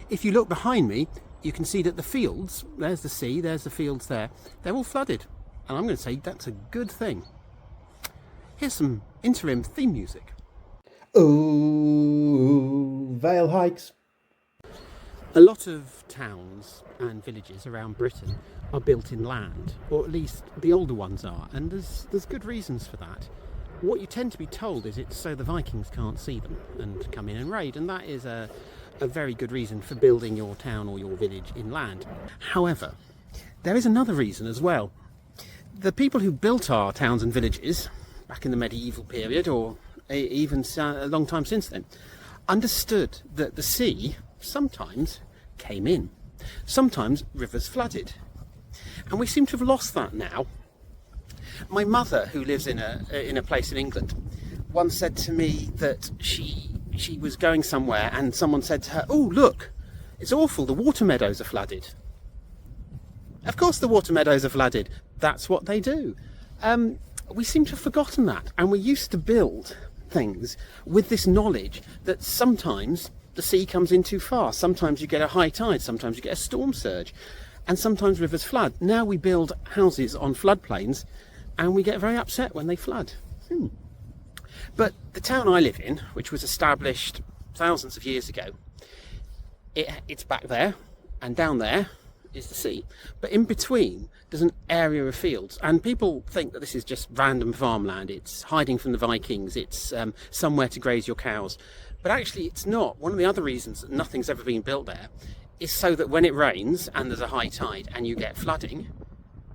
If you look behind me, you can see that the fields, there's the sea, there's the fields there, they're all flooded. And I'm going to say that's a good thing. Here's some interim theme music. Oh, Vale Hikes. A lot of towns and villages around Britain are built in land, or at least the older ones are, and there's good reasons for that. What you tend to be told is it's so the Vikings can't see them and come in and raid, and that is a very good reason for building your town or your village inland. However, there is another reason as well. The people who built our towns and villages back in the medieval period, or even a long time since then, understood that the sea sometimes came in. Sometimes rivers flooded. And we seem to have lost that now. My mother, who lives in a place in England, once said to me that she was going somewhere and someone said to her, "Oh, look, it's awful, the water meadows are flooded." Of course the water meadows are flooded. That's what they do. We seem to have forgotten that, and we used to build things with this knowledge that sometimes the sea comes in too far, sometimes you get a high tide, sometimes you get a storm surge, and sometimes rivers flood. Now we build houses on floodplains and we get very upset when they flood. But the town I live in, which was established thousands of years ago, it's back there, and down there is the sea. But in between, there's an area of fields, and people think that this is just random farmland. It's hiding from the Vikings. It's somewhere to graze your cows. But actually, it's not. One of the other reasons that nothing's ever been built there is so that when it rains and there's a high tide and you get flooding,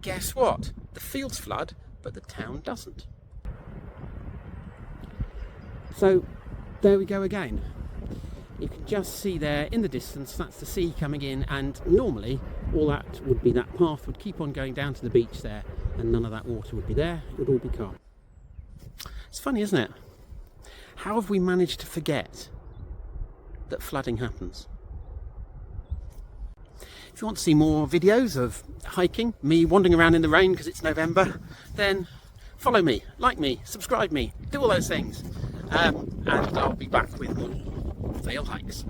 guess what? The fields flood, but the town doesn't. So there we go again. You can just see there in the distance, that's the sea coming in, and normally all that would be, that path would keep on going down to the beach there, and none of that water would be there. It would all be calm. It's funny, isn't it? How have we managed to forget that flooding happens? If you want to see more videos of hiking, me wandering around in the rain because it's November, then follow me, like me, subscribe me, do all those things. And I'll be back with more Vale Hikes.